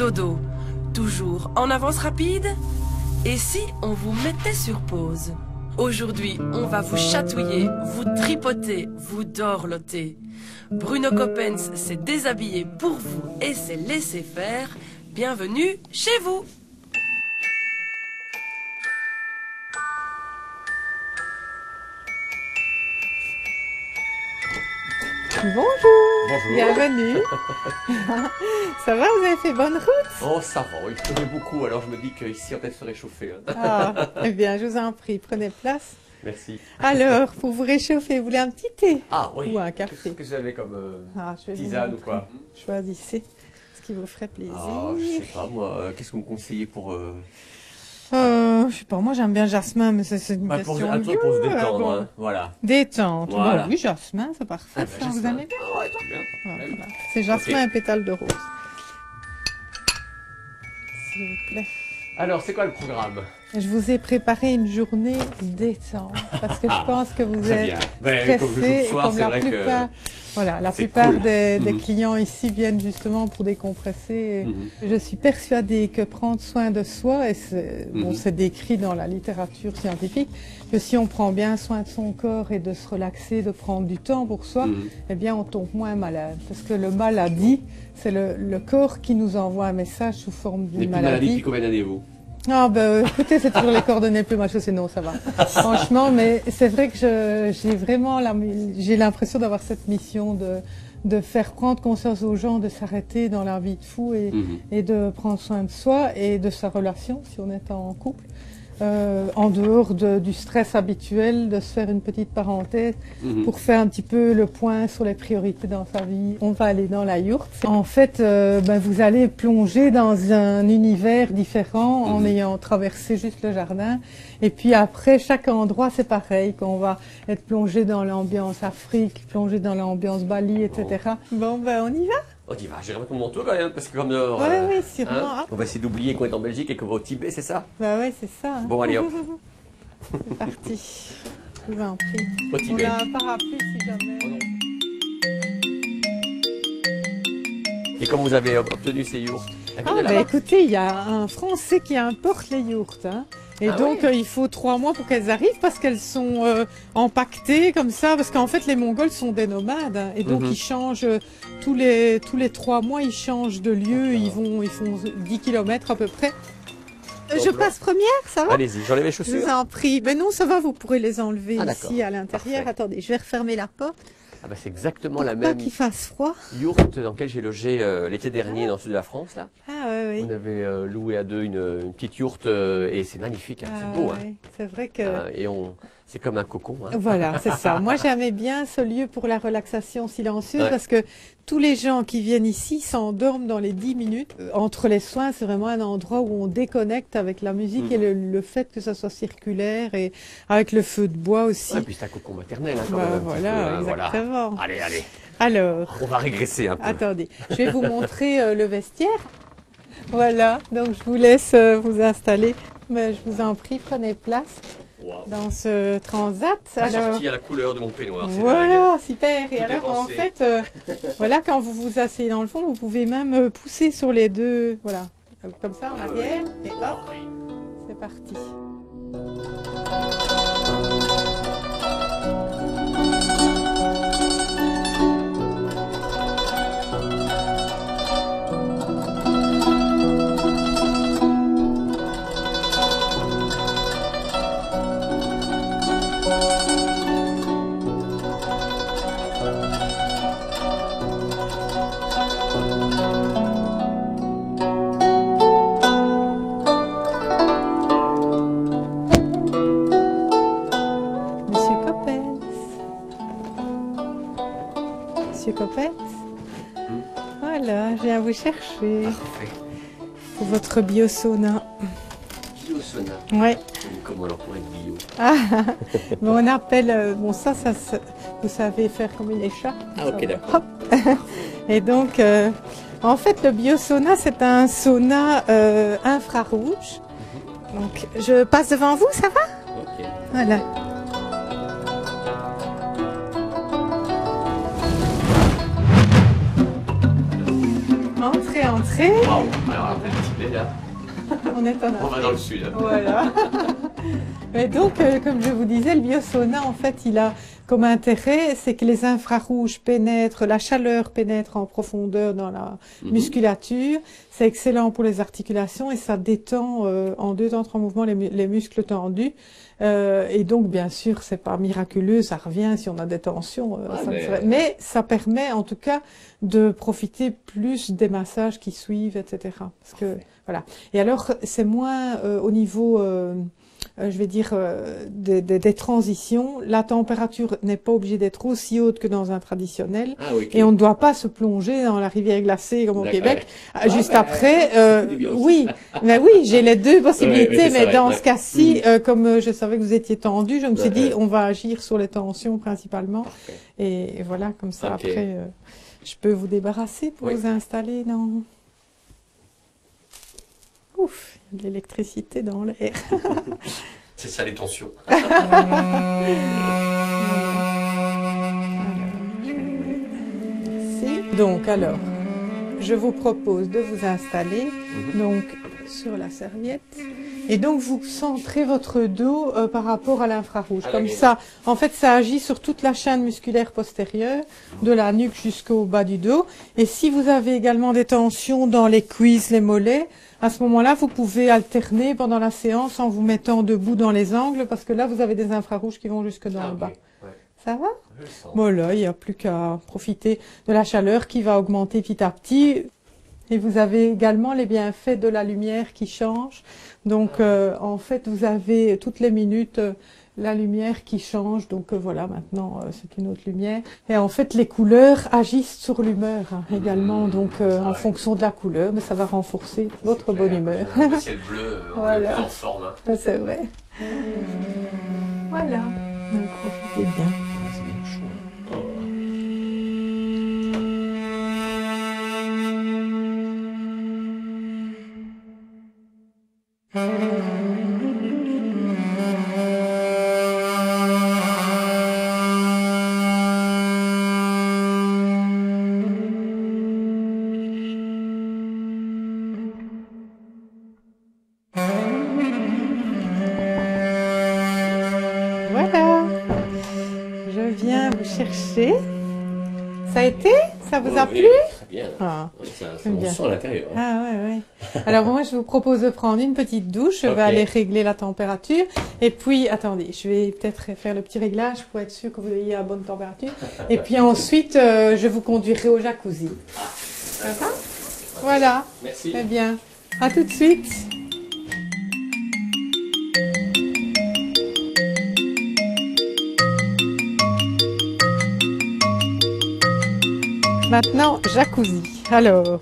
dodo, toujours en avance rapide? Et si on vous mettait sur pause? Aujourd'hui, on va vous chatouiller, vous tripoter, vous dorloter. Bruno Coppens s'est déshabillé pour vous et s'est laissé faire. Bienvenue chez vous! Bonjour, Bonjour. Bienvenue. Ça va, vous avez fait bonne route? Oh, ça va, il pleuvait beaucoup, alors je me dis qu'ici on va peut-être se réchauffer. Hein. Ah, eh bien, je vous en prie, prenez place. Merci. Alors, pour vous réchauffer, vous voulez un petit thé? Ah oui. Ou un café? Qu'est-ce que j'avais comme Je vais vous tisane ou montrer. quoi? Choisissez ce qui vous ferait plaisir. Ah, je sais pas moi, qu'est-ce que vous me conseillez pour... Je sais pas, moi j'aime bien jasmin, mais c'est une question pour, un de truc pour se goût, détendre, bon. hein. Voilà. Détente. Voilà. Bon, oui, jasmin, c'est parfait. Ah, Ça, vous aimez bien? Ah, ouais, très bien. Voilà. C'est jasmin Ok. et pétales de rose. S'il vous plaît. Alors, c'est quoi le programme? Je vous ai préparé une journée détente parce que je pense que vous Très êtes bien. Ben, comme je joue stressé ce soir, comme c'est la vrai que plupart. Voilà, la c'est plupart cool. des Mhm. clients ici viennent justement pour décompresser. Mhm. Je suis persuadée que prendre soin de soi, et bon, Mhm. c'est décrit dans la littérature scientifique, que si on prend bien soin de son corps et de se relaxer, de prendre du temps pour soi, Mhm. eh bien on tombe moins malade. Parce que le maladie, c'est le corps qui nous envoie un message sous forme Des d'une plus maladies depuis maladie. combien d'années vous? Ah ben écoutez, c'est toujours les coordonnées plus mal chaussées, non, ça va. Franchement, mais c'est vrai que j'ai vraiment j'ai l'impression d'avoir cette mission de faire prendre conscience aux gens de s'arrêter dans leur vie de fou et de prendre soin de soi et de sa relation si on est en couple. En dehors du stress habituel, de se faire une petite parenthèse pour faire un petit peu le point sur les priorités dans sa vie. On va aller dans la yourte. En fait, vous allez plonger dans un univers différent en ayant traversé juste le jardin. Et puis après, chaque endroit, c'est pareil, qu'on va être plongé dans l'ambiance Afrique, plongé dans l'ambiance Bali, etc. Bon, ben on y va? On y va, j'ai remettre mon manteau quand même, parce que comme... Oui, sûrement. hein, on va essayer d'oublier qu'on est en Belgique et qu'on va au Tibet, c'est ça? Bah ouais, c'est ça. Hein. Bon, allez hop, C'est parti. Je vous en prie. au On Tibet. a un parapluie si jamais. Et comment vous avez obtenu ces yourtes? Ah, bah écoutez, il y a un Français qui importe les yourtes. Hein. Et Ah donc, il faut 3 mois pour qu'elles arrivent parce qu'elles sont empaquetées comme ça. Parce qu'en fait, les Mongols sont des nomades. Hein, et donc, ils changent tous les 3 mois, ils changent de lieu. Ils font 10 km à peu près. Je passe première, ça va? Allez-y, j'enlève les Je chaussures. vous en prie. Ben non, ça va, vous pourrez les enlever Ah, d'accord. ici à l'intérieur. Parfait. Attendez, je vais refermer la porte Ah bah c'est exactement pour la pas même qu'il fasse froid. yourte dans laquelle j'ai logé l'été dernier dans le sud de la France. Là. Ah oui, On oui. avait loué à deux une petite yourte et c'est magnifique, hein, c'est beau. Hein. Oui. C'est vrai que... Et c'est comme un cocon. Hein. Voilà, c'est ça. Moi, j'aimais bien ce lieu pour la relaxation silencieuse Ouais. parce que tous les gens qui viennent ici s'endorment dans les 10 minutes. Entre les soins, c'est vraiment un endroit où on déconnecte avec la musique et le fait que ça soit circulaire et avec le feu de bois aussi. Ouais, et puis c'est un cocon maternel hein, quand Bah, même. un petit voilà, peu, hein, voilà. exactement. Allez, allez, Alors, on va régresser un peu. attendez, je vais vous montrer le vestiaire. Voilà, donc je vous laisse vous installer. Mais je vous en prie, prenez place Wow. dans ce transat. Alors... Sorti à la couleur de mon peignoir. c'est dingue. Voilà, super. Et Tout est alors, en pensé. fait, voilà, quand vous vous asseyez dans le fond, vous pouvez même pousser sur les deux, voilà, comme ça en arrière, et hop, c'est parti. Monsieur Coppens. Monsieur Coppens. Voilà, je viens vous chercher Parfait. pour votre biosauna. Biosauna. Ouais. Comment alors pour être bio? Ah, mais on appelle, bon ça, vous savez faire comme les chats. Ah ok, Ça va. d'accord. Hop. Et donc, en fait, le biosauna, c'est un sauna infrarouge. Donc, je passe devant vous, ça va? Ok. Voilà. Entrez, entrez. Wow. Waouh. Alors après, petit blé, là, On est en on va Afrique. dans le sud. Voilà. Et donc, comme je vous disais, le biosauna, en fait, il a comme intérêt, c'est que les infrarouges pénètrent, la chaleur pénètre en profondeur dans la musculature. C'est excellent pour les articulations et ça détend en 2 temps 3 mouvements les muscles tendus. Et donc, bien sûr, c'est pas miraculeux, ça revient si on a des tensions. Mais ça permet, en tout cas, de profiter plus des massages qui suivent, etc. Parce que, voilà. Et alors, c'est moins au niveau, je vais dire, des transitions. La température n'est pas obligée d'être aussi haute que dans un traditionnel. Ah, oui, ok. Et on ne doit pas se plonger dans la rivière glacée comme au D'accord, Québec. ouais. Juste Ouais, après, c'est bien aussi. oui, mais oui, j'ai les deux possibilités. Ouais, c'est mais vrai, dans ouais. ce cas-ci, comme je savais que vous étiez tendu, je me suis dit, Ouais. on va agir sur les tensions principalement. Parfait. Et voilà, comme ça, Ok. après, je peux vous débarrasser pour Oui. vous installer dans... Ouf, il y a de l'électricité dans l'air. C'est ça les tensions. Merci. Donc, alors, je vous propose de vous installer donc sur la serviette. Et donc, vous centrez votre dos par rapport à l'infrarouge. Ah, Comme d'accord. ça, en fait, ça agit sur toute la chaîne musculaire postérieure, de la nuque jusqu'au bas du dos. Et si vous avez également des tensions dans les cuisses, les mollets, à ce moment-là, vous pouvez alterner pendant la séance en vous mettant debout dans les angles, parce que là, vous avez des infrarouges qui vont jusque dans Ah, le ok. bas. Ouais. Ça va? Je le sens. Voilà, il n'y a plus qu'à profiter de la chaleur qui va augmenter petit à petit. Et vous avez également les bienfaits de la lumière qui change. Donc, en fait, vous avez toutes les minutes la lumière qui change. Donc, voilà, maintenant, c'est une autre lumière. Et en fait, les couleurs agissent sur l'humeur également. Donc, en fonction de la couleur, mais ça va renforcer votre bonne humeur. Le ciel bleu, on Voilà. est en forme. Hein. Ça, c'est vrai. Voilà. Donc, profitez bien. C'est bien chaud. Voilà. Je viens vous chercher. Ça a été? Ça vous a Oui, plu? Très bien. Ah. Ouais, ça J'aime on bien. sent à l'intérieur. Hein. Ah ouais, ouais. Alors moi, je vous propose de prendre une petite douche. Je vais Ok. aller régler la température. Et puis, attendez, je vais peut-être faire le petit réglage pour être sûr que vous ayez la bonne température. Et puis ensuite, je vous conduirai au jacuzzi. Ça va? Voilà. Merci. Très bien. À tout de suite. Maintenant, jacuzzi. Alors,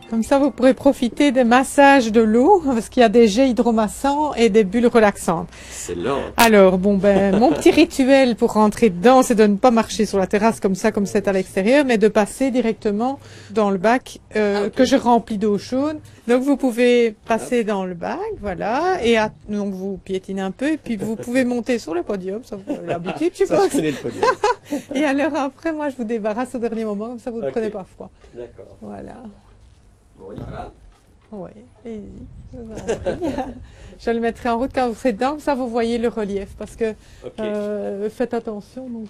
comme ça, vous pourrez profiter des massages de l'eau, parce qu'il y a des jets hydromassants et des bulles relaxantes. C'est lent. Alors, bon, ben, mon petit rituel pour rentrer dedans, c'est de ne pas marcher sur la terrasse comme ça, comme c'est à l'extérieur, mais de passer directement dans le bac Ok. que je remplis d'eau chaude. Donc, vous pouvez passer dans le bac, voilà, et donc vous piétinez un peu, et puis vous pouvez monter sur le podium, ça vous avez l'habitude, je Ça, suppose. je connais le podium. Et alors après, moi, je vous débarrasse au dernier moment, comme ça, vous ne Ok. prenez pas froid. D'accord. Voilà. Bon, on y va. Oui, allez-y. Je vous en prie. Je le mettrai en route quand vous serez dedans, comme ça vous voyez le relief, parce que Ok. faites attention, donc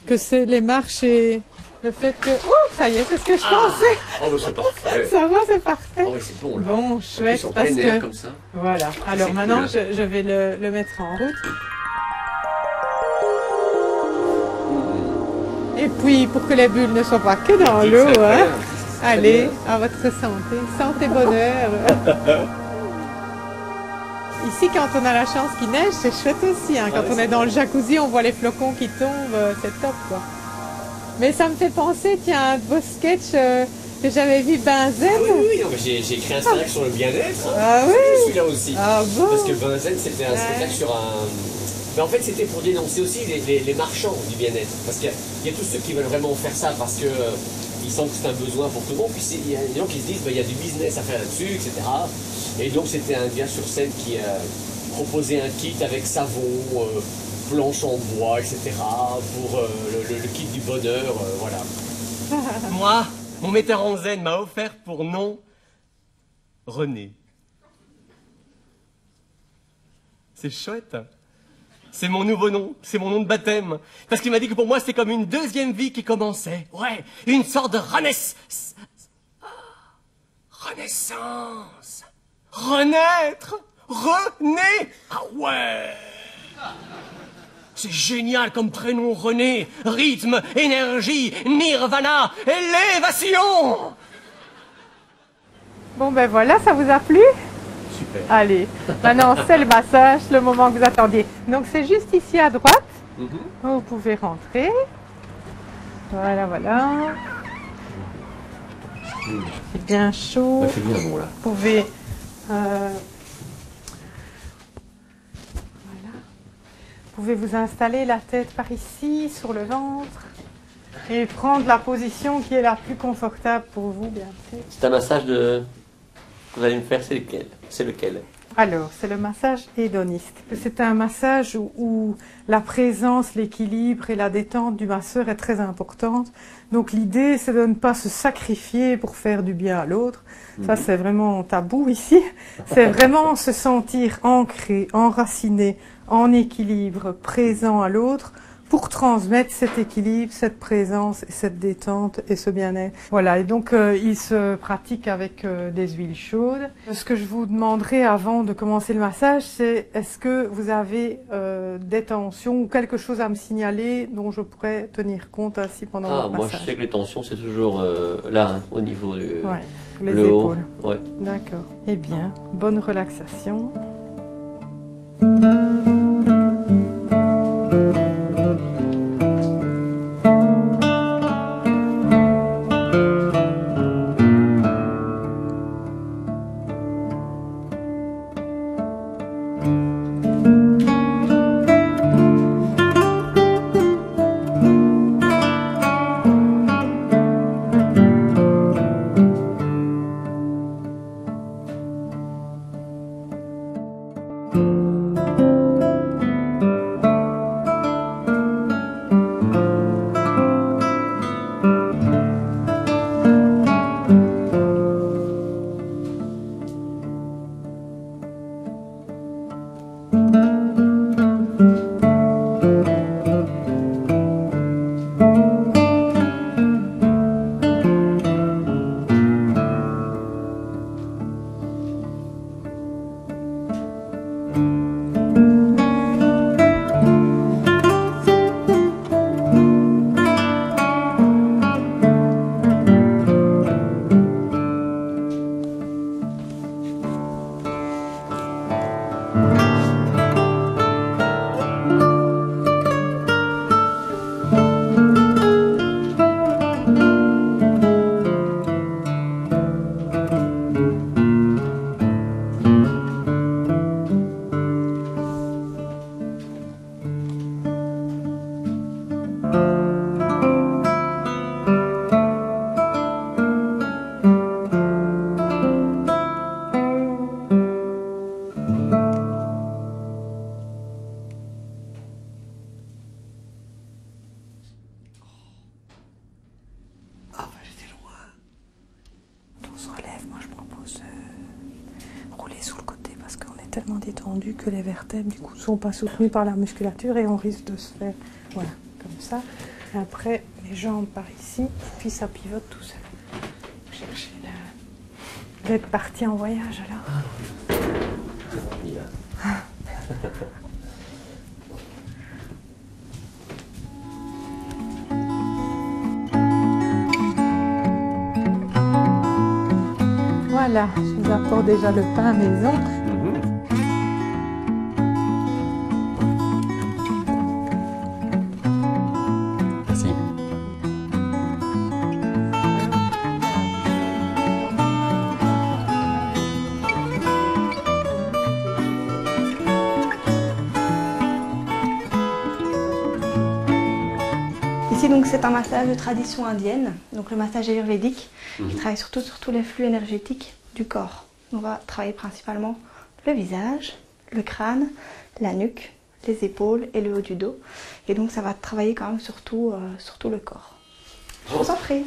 que c'est les marches et le fait que... Oh, ça y est, c'est ce que je pensais. Oh, bah, c'est parfait. Ça va, c'est parfait. Oh, oui, c'est bon, là. Bon, En plus, chouette, en parce plein air, que... comme ça. Voilà, alors c'est maintenant, cool. je vais le mettre en route. Et puis, pour que les bulles ne soient pas que dans Petite l'eau, affaire. hein. Allez, à votre santé. Santé, bonheur. Ici, quand on a la chance qu'il neige, c'est chouette aussi. Hein. Quand ouais, on c'est est dans le jacuzzi, on voit les flocons qui tombent. C'est top, quoi. Mais ça me fait penser, tiens, à un beau sketch que j'avais vu, Benzen. Oui, non, mais j'ai écrit un spectacle sur le bien-être. Hein. Ah oui. Je suis là aussi. Ah bon. Parce que Benzen, c'était un Ouais. spectacle sur un... Mais en fait, c'était pour dénoncer aussi les marchands du bien-être. Parce qu'il y a tous ceux qui veulent vraiment faire ça parce que ils sentent que c'est un besoin pour tout le monde. Puis il y a des gens qui se disent, bah, il y a du business à faire là-dessus, etc. Et donc, c'était un gars sur scène qui proposait un kit avec savon, planche en bois, etc. pour le kit du bonheur, voilà. Moi, mon metteur en scène m'a offert pour nom René. C'est chouette. C'est mon nouveau nom, c'est mon nom de baptême. Parce qu'il m'a dit que pour moi, c'est comme une deuxième vie qui commençait. Ouais, une sorte de renaissance. Renaître. René. Ah ouais. C'est génial comme prénom, René. Rythme, énergie, nirvana, élévation. Bon ben voilà, ça vous a plu? Super. Allez, maintenant c'est le massage, le moment que vous attendiez. Donc c'est juste ici à droite. Vous pouvez rentrer. Voilà, voilà. C'est bien chaud. C'est bien bon là. Vous pouvez voilà. Vous pouvez vous installer la tête par ici, sur le ventre, et prendre la position qui est la plus confortable pour vous, bien sûr. C'est un massage que vous allez me faire, c'est lequel? C'est lequel? Alors, c'est le massage hédoniste. C'est un massage où la présence, l'équilibre et la détente du masseur est très importante. Donc l'idée, c'est de ne pas se sacrifier pour faire du bien à l'autre. Ça, c'est vraiment tabou ici. C'est vraiment se sentir ancré, enraciné, en équilibre, présent à l'autre, pour transmettre cet équilibre, cette présence, cette détente et ce bien-être. Voilà, et donc il se pratique avec des huiles chaudes. Ce que je vous demanderai avant de commencer le massage, c'est est-ce que vous avez des tensions ou quelque chose à me signaler dont je pourrais tenir compte ainsi pendant votre Moi massage? je sais que les tensions c'est toujours là, hein, au niveau du Ouais, les le haut. épaules. Ouais. D'accord. Eh bien, bonne relaxation. Tellement détendu que les vertèbres du coup ne sont pas soutenues par la musculature et on risque de se faire, voilà, comme ça. Et après, les jambes par ici, puis ça pivote tout seul. Cherchez la... Vous êtes parti en voyage alors? Voilà, je vous apporte déjà le pain maison. Merci. Ici donc c'est un massage de tradition indienne, donc le massage ayurvédique qui travaille surtout sur tous les flux énergétiques du corps. On va travailler principalement le visage, le crâne, la nuque, les épaules et le haut du dos. Et donc ça va travailler quand même sur tout le corps. Je vous en prie.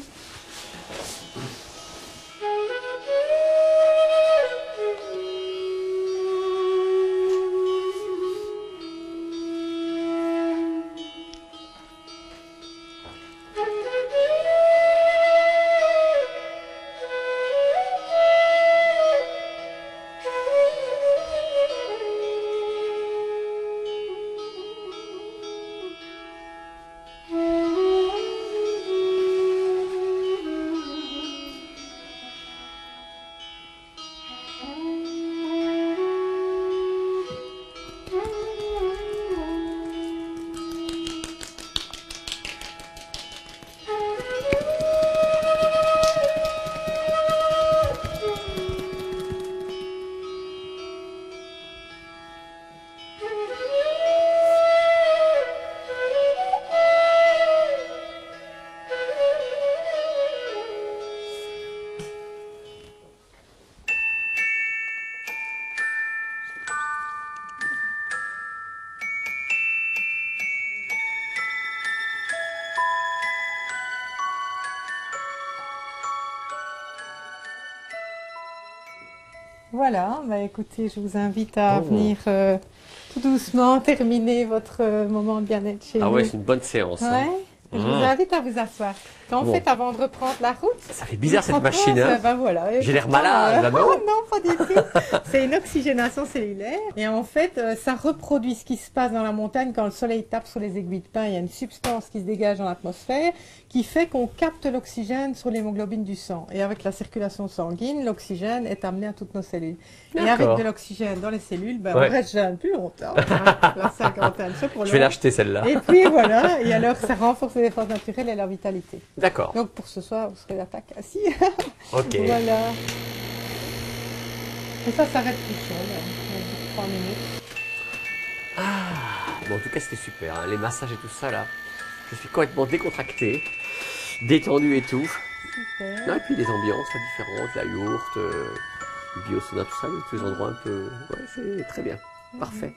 Voilà, bah écoutez, je vous invite à Oh. venir tout doucement terminer votre moment de bien-être chez Ah nous. ouais, c'est une bonne séance. hein. Ouais. Je vous invite à vous asseoir. En Bon. fait, avant de reprendre la route, Ça fait bizarre cette Franchement, machine. Hein. ben voilà. Et J'ai l'air pourtant, malade, là, non oh non, pas du tout. C'est une oxygénation cellulaire. Et en fait, ça reproduit ce qui se passe dans la montagne quand le soleil tape sur les aiguilles de pin. Il y a une substance qui se dégage dans l'atmosphère qui fait qu'on capte l'oxygène sur l'hémoglobine du sang. Et avec la circulation sanguine, l'oxygène est amené à toutes nos cellules. Et avec D'accord. de l'oxygène dans les cellules, ben, Ouais. on reste jeune plus longtemps. Hein. La cinquantaine, c'est pour Je vais l'heure. l'acheter celle-là. Et puis voilà, et alors ça renforce les défenses naturelles et la vitalité. D'accord. Donc pour ce soir, vous serez l'attaque assis. Ok. Voilà. Et ça s'arrête tout seul, 3 minutes. Bon, en tout cas, c'était super. hein. Les massages et tout ça, là. Je suis complètement décontracté, détendu et tout. Super. Non, et puis les ambiances là, différentes, la yourte, le biosauna, tout ça, tous les endroits un peu... Ouais, c'est très bien. Parfait.